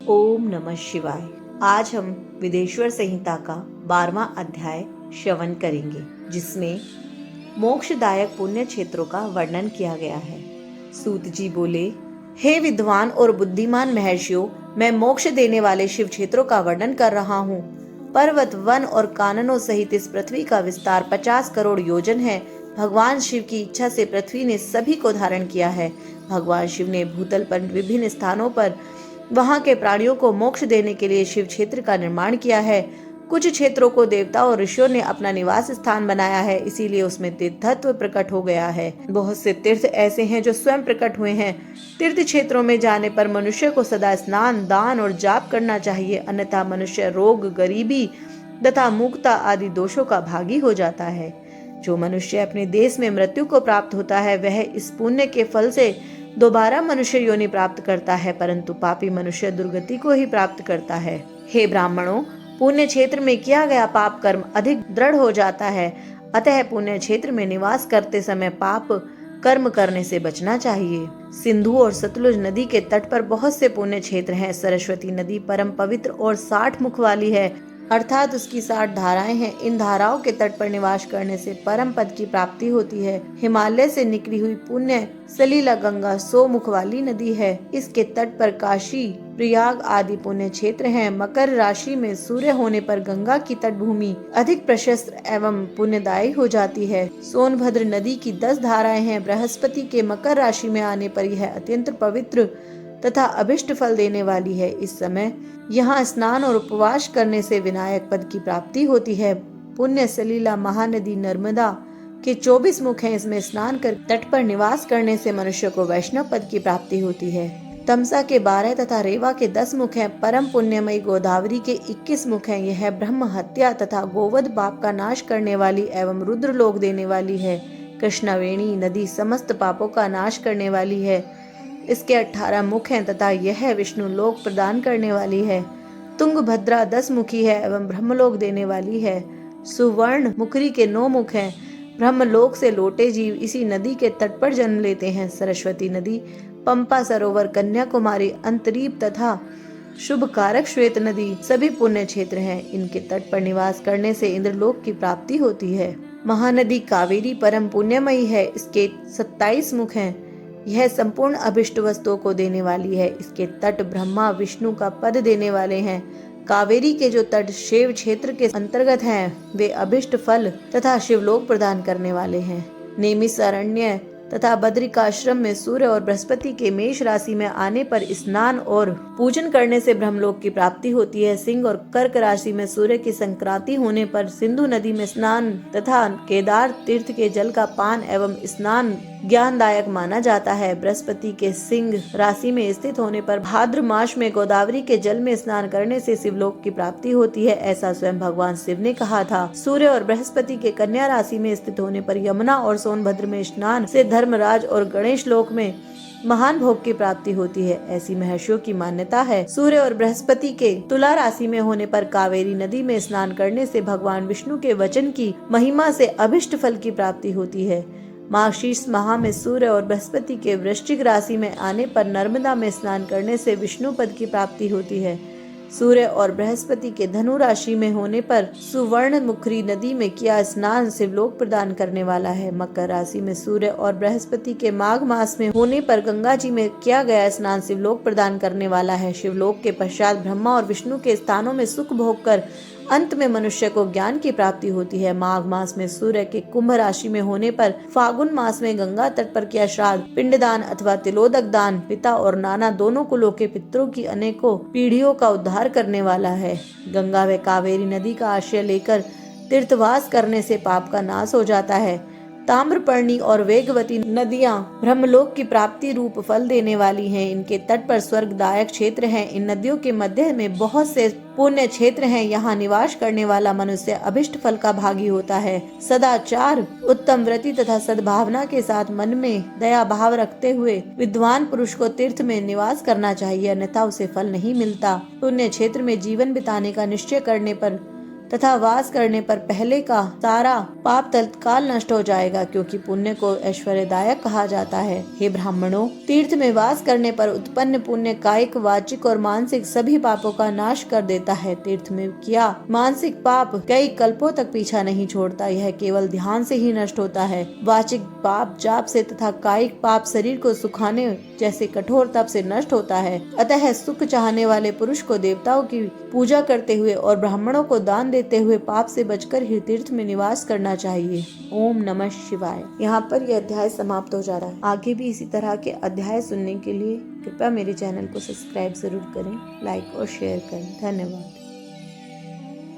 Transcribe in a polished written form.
ओम नमः शिवाय। आज हम विदेश्वर संहिता का 12वां अध्याय श्रवण करेंगे, जिसमें मोक्षदायक पुण्य क्षेत्रों का वर्णन किया गया है। सूत जी बोले, हे विद्वान और बुद्धिमान महर्षियों, मैं मोक्ष देने वाले शिव क्षेत्रों का वर्णन कर रहा हूँ। पर्वत, वन और काननों सहित इस पृथ्वी का विस्तार 50 करोड़ योजन है। भगवान शिव की इच्छा से पृथ्वी ने सभी को धारण किया है। भगवान शिव ने भूतल पर विभिन्न स्थानों पर वहां के प्राणियों को मोक्ष देने के लिए शिव क्षेत्र का निर्माण किया है। कुछ क्षेत्रों को देवताओं और ऋषियों ने अपना निवास स्थान बनाया है, इसीलिए उसमें तीर्थत्व प्रकट हो गया है। बहुत से तीर्थ ऐसे हैं जो स्वयं प्रकट हुए हैं। तीर्थ क्षेत्रों में जाने पर मनुष्य को सदा स्नान, दान और जाप करना चाहिए, अन्यथा मनुष्य रोग, गरीबी तथा मूकता आदि दोषों का भागी हो जाता है। जो मनुष्य अपने देश में मृत्यु को प्राप्त होता है, वह इस पुण्य के फल से दोबारा मनुष्य योनि प्राप्त करता है, परंतु पापी मनुष्य दुर्गति को ही प्राप्त करता है। हे ब्राह्मणों, पुण्य क्षेत्र में किया गया पाप कर्म अधिक दृढ़ हो जाता है, अतः पुण्य क्षेत्र में निवास करते समय पाप कर्म करने से बचना चाहिए। सिंधु और सतलुज नदी के तट पर बहुत से पुण्य क्षेत्र हैं। सरस्वती नदी परम पवित्र और 60 मुख वाली है, अर्थात उसकी 60 धाराएं हैं। इन धाराओं के तट पर निवास करने से परम पद की प्राप्ति होती है। हिमालय से निकली हुई पुण्य सलीला गंगा 100 मुख वाली नदी है। इसके तट पर काशी, प्रयाग आदि पुण्य क्षेत्र हैं। मकर राशि में सूर्य होने पर गंगा की तट भूमि अधिक प्रशस्त एवं पुण्यदायी हो जाती है। सोनभद्र नदी की 10 धाराएं हैं। बृहस्पति के मकर राशि में आने पर यह अत्यंत पवित्र तथा अभिष्ट फल देने वाली है। इस समय यहाँ स्नान और उपवास करने से विनायक पद की प्राप्ति होती है। पुण्य सलीला महानदी नर्मदा के 24 मुख हैं। इसमें स्नान कर तट पर निवास करने से मनुष्य को वैष्णव पद की प्राप्ति होती है। तमसा के 12 तथा रेवा के 10 मुख हैं। परम पुण्यमयी गोदावरी के 21 मुख हैं। यह ब्रह्म हत्या तथा गोवध पाप का नाश करने वाली एवं रुद्र लोक देने वाली है। कृष्णवेणी नदी समस्त पापों का नाश करने वाली है। इसके 18 मुख हैं तथा यह विष्णु लोक प्रदान करने वाली है। तुंगभद्रा 10 मुखी है एवं ब्रह्मलोक देने वाली है। सुवर्ण मुखरी के 9 मुख हैं। ब्रह्मलोक से लौटे जीव इसी नदी के तट पर जन्म लेते हैं। सरस्वती नदी, पंपा सरोवर, कन्याकुमारी, अंतरीप तथा शुभ कारक श्वेत नदी सभी पुण्य क्षेत्र हैं। इनके तट पर निवास करने से इंद्रलोक की प्राप्ति होती है। महानदी कावेरी परम पुण्यमयी है। इसके 27 मुख हैं। यह संपूर्ण अभिष्ट वस्तुओं को देने वाली है। इसके तट ब्रह्मा विष्णु का पद देने वाले हैं। कावेरी के जो तट शिव क्षेत्र के अंतर्गत हैं, वे अभिष्ट फल तथा शिवलोक प्रदान करने वाले हैं। नेमिषारण्य तथा बद्रिकाश्रम में सूर्य और बृहस्पति के मेष राशि में आने पर स्नान और पूजन करने से ब्रह्मलोक की प्राप्ति होती है। सिंह और कर्क राशि में सूर्य की संक्रांति होने पर सिंधु नदी में स्नान तथा केदार तीर्थ के जल का पान एवं स्नान ज्ञानदायक माना जाता है। बृहस्पति के सिंह राशि में स्थित होने पर भाद्र मास में गोदावरी के जल में स्नान करने से शिवलोक की प्राप्ति होती है, ऐसा स्वयं भगवान शिव ने कहा था। सूर्य और बृहस्पति के कन्या राशि में स्थित होने पर यमुना और सोनभद्र में स्नान से धर्मराज और गणेश लोक में महान भोग की प्राप्ति होती है, ऐसी महर्षियों की मान्यता है। सूर्य और बृहस्पति के तुला राशि में होने पर कावेरी नदी में स्नान करने से भगवान विष्णु के वचन की महिमा से अभिष्ट फल की प्राप्ति होती है। मार्गशीर्ष माह में सूर्य और बृहस्पति के वृश्चिक राशि में आने पर नर्मदा में स्नान करने से विष्णु पद की प्राप्ति होती है। सूर्य और बृहस्पति के धनु राशि में होने पर सुवर्ण मुखरी नदी में किया स्नान शिवलोक प्रदान करने वाला है। मकर राशि में सूर्य और बृहस्पति के माघ मास में होने पर गंगा जी में किया गया स्नान शिवलोक प्रदान करने वाला है। शिवलोक के पश्चात ब्रह्मा और विष्णु के स्थानों में सुख भोग कर अंत में मनुष्य को ज्ञान की प्राप्ति होती है। माघ मास में सूर्य के कुंभ राशि में होने पर फागुन मास में गंगा तट पर किया श्राद्ध, पिंडदान अथवा तिलोदक दान पिता और नाना दोनों कुलों के पितरों की अनेकों पीढ़ियों का उद्धार करने वाला है। गंगा व कावेरी नदी का आश्रय लेकर तीर्थवास करने से पाप का नाश हो जाता है। ताम्रपर्णी और वेगवती नदियां ब्रह्मलोक की प्राप्ति रूप फल देने वाली हैं। इनके तट पर स्वर्गदायक क्षेत्र हैं। इन नदियों के मध्य में बहुत से पुण्य क्षेत्र हैं। यहाँ निवास करने वाला मनुष्य अभिष्ट फल का भागी होता है। सदाचार, उत्तम व्रति तथा सद्भावना के साथ मन में दया भाव रखते हुए विद्वान पुरुष को तीर्थ में निवास करना चाहिए, अन्यथा उसे फल नहीं मिलता। पुण्य क्षेत्र में जीवन बिताने का निश्चय करने पर तथा वास करने पर पहले का सारा पाप तत्काल नष्ट हो जाएगा, क्योंकि पुण्य को ऐश्वर्यदायक कहा जाता है। हे ब्राह्मणों, तीर्थ में वास करने पर उत्पन्न पुण्य कायिक, वाचिक और मानसिक सभी पापों का नाश कर देता है। तीर्थ में किया मानसिक पाप कई कल्पों तक पीछा नहीं छोड़ता, यह केवल ध्यान से ही नष्ट होता है। वाचिक पाप जाप से तथा कायिक पाप शरीर को सुखाने जैसे कठोर तप से नष्ट होता है। अतः सुख चाहने वाले पुरुष को देवताओं की पूजा करते हुए और ब्राह्मणों को दान देते हुए पाप से बचकर ही तीर्थ में निवास करना चाहिए। ओम नमः शिवाय। यहाँ पर यह अध्याय समाप्त हो जा रहा है। आगे भी इसी तरह के अध्याय सुनने के लिए कृपया मेरे चैनल को सब्सक्राइब जरूर करें, लाइक और शेयर करें। धन्यवाद।